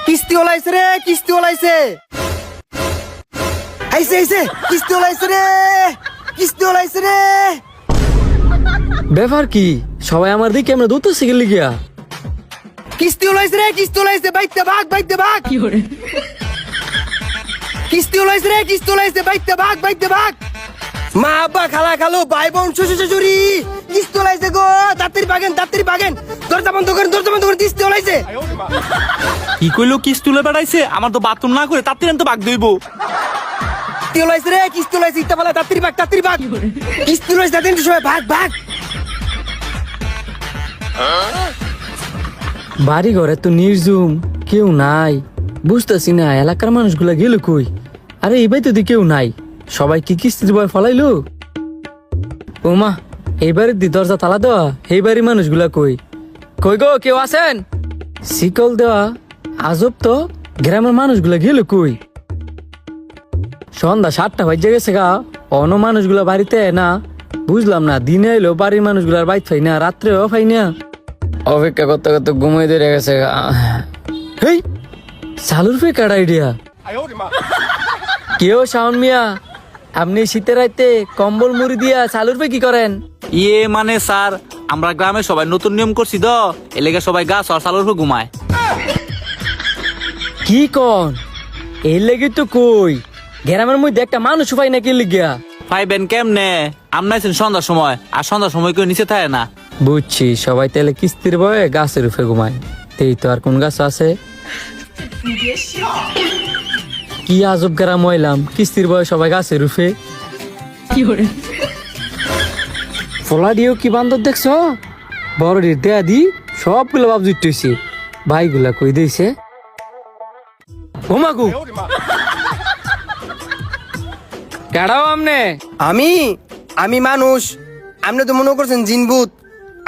কিস্তি ওলাইছে রে, কিস্তি ওলাইছে। আইছে আইছে, কিস্তি ওলাইছে রে, কিস্তি ওলাইছে রে। ব্যাপার কি সবাই আমার দিকে আমরা দূর শিখে গিয়া কিস্তি ওলাইছে রে, কিস্তি ওলাইছে, বাইতে ভাগ, বাইতে ভাগ। কিস্তি ওলাইছে রে, কিস্তি ওলাইছে, বাইতে ভাগ, বাইতে ভাগ। মা আব্বা খালা খালু ভাই বোন শ্বশুর শাশুড়ি কিস্তি ওলাইছে গো, তাড়াতাড়ি ভাগেন, তাড়াতাড়ি ভাগেন। দরজা বন্ধ করেন, দরজা বন্ধ করেন, কিস্তি ওলাইছে। কি কইলো কিস্তি তুলে বেড়াইছে? আমার তো বাথরুম না করে তাড়াতাড়ি তো বাগ দইব। কিস্তি ওলাইছে রে, কিস্তি ওলাইছে, ইটা বলা, তাড়াতাড়ি ভাগ, তাড়াতাড়ি ভাগ। কিস্তি ওলাইছে, তাড়াতাড়ি সবাই ভাগ, ভাগ। বাড়ি ঘরে তো নির্জুম, কেউ নাই, বুঝতেছি না এলাকার মানুষগুলা গেল কই। আরে এবার তো কেউ নাই, সবাই কি কিস্তির ভয় ফলাইলো? ও মা, এইবারে দি দরজা তালা দেওয়া, এই বাড়ির মানুষগুলা কই? কই গো, কেউ আছেন? শিকল দেওয়া, আজব তো, গ্রামের মানুষগুলা গেল কই? সন্ধ্যা 7টা বাজে গেছে গা, অন্য মানুষগুলা বাড়িতে না, বুঝলাম না। দিনে এলো বাড়ির মানুষগুলার বাইত পাই না, রাত্রেও পাই না। অপেক্ষা করতে করতে ঘুমাই ধরে গেছে। হেই, চালুর ফে কার আইডিয়া? কেউ শাওন মিয়া, আপনি শীতের রাইতে কম্বল মুড়ি দিয়া চালুর ফে কি করেন? ইয়ে মানে স্যার, আমরা গ্রামে সবাই নতুন নিয়ম করছি তো, এলাকা সবাই গাছ আর চালের উপর ঘুমায়। কি কন? এই লেগে তো কই গ্রামের মধ্যে একটা মানুষ পাই না কি লিগিয়া? পাইবেন কেমনে? আমনাইছেন সন্ধ্যার সময়, আর সন্ধ্যার সময় কেউ নিচে থাকে না। বুঝছি, সবাই তাহলে কিস্তির বয়ে গাছের উপরে ঘুমায়। এই তো আর কোন গাছ আছে? কি আজব গ্রাম হইলাম, কিস্তির বয়ে সবাই গাছের উপরে। ফলাডিও কি বান্দর দেখছো? বড়ডির দেয়া দি সবগুলো বাপ জুটছে, ভাইগুলা কই দিয়েছে। ঘুমাগু কেডাও আমনে? আমি আমি মানুষ, আপনি তো মনে করছেন জিনভূত।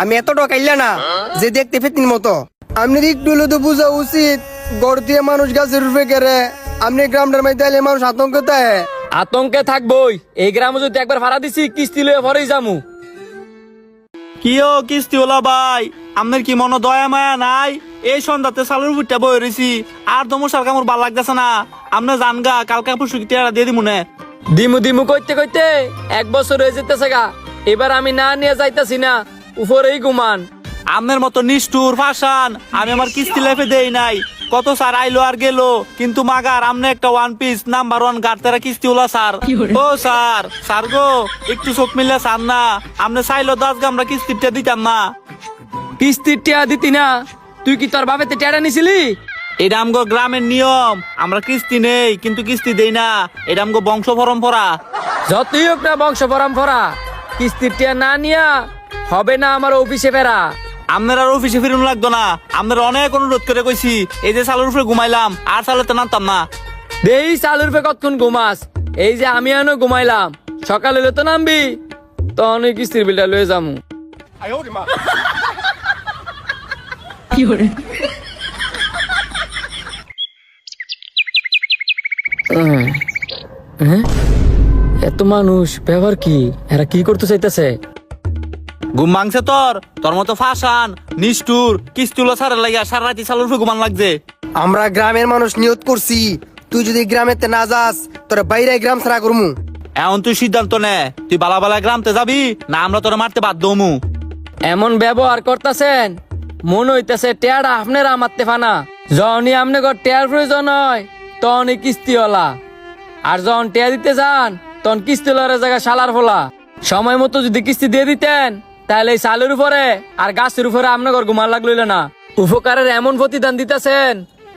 আমি এত টাকাইলা না যে দেখতে ফেতিন মতো। আপনার একটু হলে তো বোঝা উচিত, গড় দিয়ে মানুষ গাছের রূপে কেড়ে। আপনি গ্রামটার মধ্যে এলে মানুষ আতঙ্ক দেয়। আতঙ্কে থাকবই, এই গ্রামে যদি একবার ভাড়া দিছি কিস্তি লয়ে ভরেই যামু। কি ও কিস্তি ওলা ভাই, আপনার কি মনে দয়া মায়া নাই? এই সন্ধ্যাতে চালের উপরটা বই রয়েছি, আর তো মশার কামড় ভাল লাগতেছে না। আপনি জানগা, কালকা পরশু কি টেরা দিয়ে দিমু না? দিমু দিমু কইতে কইতে 1 বছর হয়ে যেতেছে গা, এবার আমি না নিয়ে যাইতাছি না, উপরেই ঘুমান। আপনার মতো নিষ্ঠুর ফাঁসান আমি আমার কিস্তি লেফে দেই নাই। কত স্যার আইলো আর গেল, কিন্তু মাগার আমনে একটা 1 পিস নাম্বার 1 গাড়তেরা কিস্তি ওলা স্যার। ও স্যার, স্যার গো একটু চোখ মিলে স্যার না, আপনি চাইলো 10 আমরা কিস্তিটা দিতাম না। কিস্তির টিয়া দিতি না? তুই কি তোর বাবাতে টেড়া নিছিলি? এটা আমগো গ্রামের নিয়ম, আমরা কিস্তি নেই কিন্তু কিস্তি দেই না, এটা আমগো বংশ পরম্পরা। যতই হোক না বংশ পরম্পরা, কিস্তির টিয়া না নিয়া হবে না আমার অফিসে ফেরা। আপনার আর অফিসে ফিরুন লাগতো না, আপনার অনেক অনুরোধ করে কইছি। এই যে চালের উপরে ঘুমাইলাম, আর চালেতে নামতাম না। দেই চালুর পে কতক্ষণ ঘুমাস? এই যে আমি এনো ঘুমাইলাম, সকালে হলে তো নামবি, তখন ওই কিস্তির বিলটা লয়ে যামু। হ্যাঁ, এত মানুষ, ব্যবহার কি? এরা কি করতে চাইতেছে? ঘুম ভাঙছে তোর? তোর মতো ফাঁসান নিষ্ঠুর কিস্তুলো সারের লাগিয়া সারা রাতি চালের উপরে ঘুমান লাগছে। আমরা গ্রামের মানুষ নিয়ত করছি, তুই যদি গ্রামেতে না যাস তোর বাইরে গ্রাম ছাড়া করমু। এখন তুই সিদ্ধান্ত নে, তুই বালা বালা গ্রামতে যাবি না আমরা তোরা মারতে বাধ্য হমু। এমন ব্যবহার করতেছেন, মন হইতেছে টেয়ারা আপনারা মারতে ফানা। যখনই আপনি টেয়ার প্রয়োজন হয় তখনই কিস্তিওয়ালা, আর যখন টেয়া দিতে যান তখন কিস্তিওয়ালার জায়গায় শালার ফোলা। সময় মতো যদি কিস্তি দিয়ে দিতেন তাহলে এই চালের উপরে আর গাছের উপরে আপনার ঘুমান লাগলো না। উপকারের এমন প্রতিদান দিতেছেন,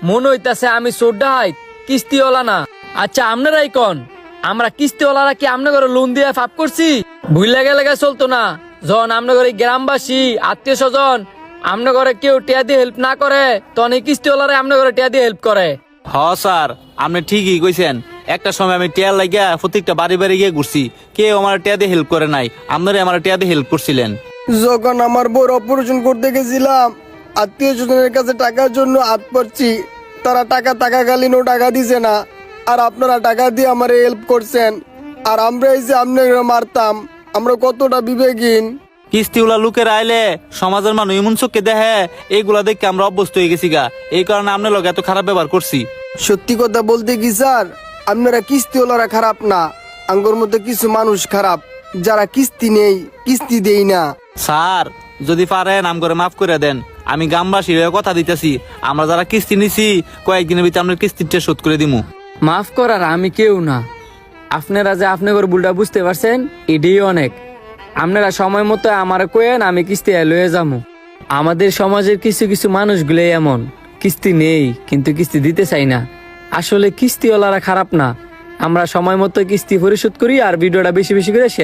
মনে হইতেছে আমি চোরডাই, কিস্তিওয়ালা না। আচ্ছা আপনারাই কন, আমরা কিস্তিওয়ালারা কি আপনার ঘরে লোন দিয়ে ফাপ করছি? ভুলে গেলে চলতো না, যখন আপনার ঘরে গ্রামবাসী আত্মীয় স্বজন আপনার ঘরে কেউ টিয়া দিয়ে হেল্প না করে, তখন এই কিস্তিওয়ালারা আপনার ঘরে টিয়া দিয়ে হেল্প করে। হ স্যার, আপনি ঠিকই কইছেন। একটা সময় আমি টিয়া লাগিয়া প্রত্যেকটা বাড়ি বাড়ি গিয়ে ঘুরছি, কেউ আমার টিয়া দিয়ে হেল্প করে নাই, আপনারা আমার টিয়া দিয়ে হেল্প করছিলেন। যখন আমার বউর অপারেশন করতে গেছিলাম, আত্মীয় স্বজনের কাছে টাকার জন্য হাত পাচ্ছি, তারা টাকা থাকাকালীনও টাকা দিছে না, আর আপনারা টাকা দিয়ে আমার হেল্প করছেন। আর আমরা এই যে আপনারা মারতাম, আমরা কতটা বিবেকহীন। কিস্তিওয়ালা লোকের আইলে সমাজের মানুষ এমন চোখে দেখে, এইগুলা দেখে আমরা অভ্যস্ত হয়ে গেছি গা। এই কারণে আপনার লগে এত খারাপ ব্যবহার করছি। সত্যি কথা বলতে কি স্যার, আপনারা কিস্তিওয়ালারা খারাপ না, আঙ্গুর মধ্যে কিছু মানুষ খারাপ যারা কিস্তি নেই, কিস্তি দেই না। স্যার যদি পারেন নাম করে মাফ করে দেন। আমি গ্রামবাসীর হয়ে কথা দিতেছি, আমরা যারা কিস্তি নিছি কয়েকদিনের ভিতরে আমরা কিস্তিটা শোধ করে দিমু। মাফ করার আমি কেউ না, আপনারা যে আপনাদের ভুলটা বুঝতে পারছেন এটাই অনেক। আপনারা সময় মতো আমার কয়েন, আমি কিস্তি লয়ে যাবো। আমাদের সমাজের কিছু কিছু মানুষগুলো এমন, কিস্তি নেই কিন্তু কিস্তি দিতে চাই না। আসলে কিস্তিওয়ালারা খারাপ না, আমরা সময় মতো কিস্তি পরিশোধ করি আর ভিডিওটা বেশি বেশি করে শেয়ার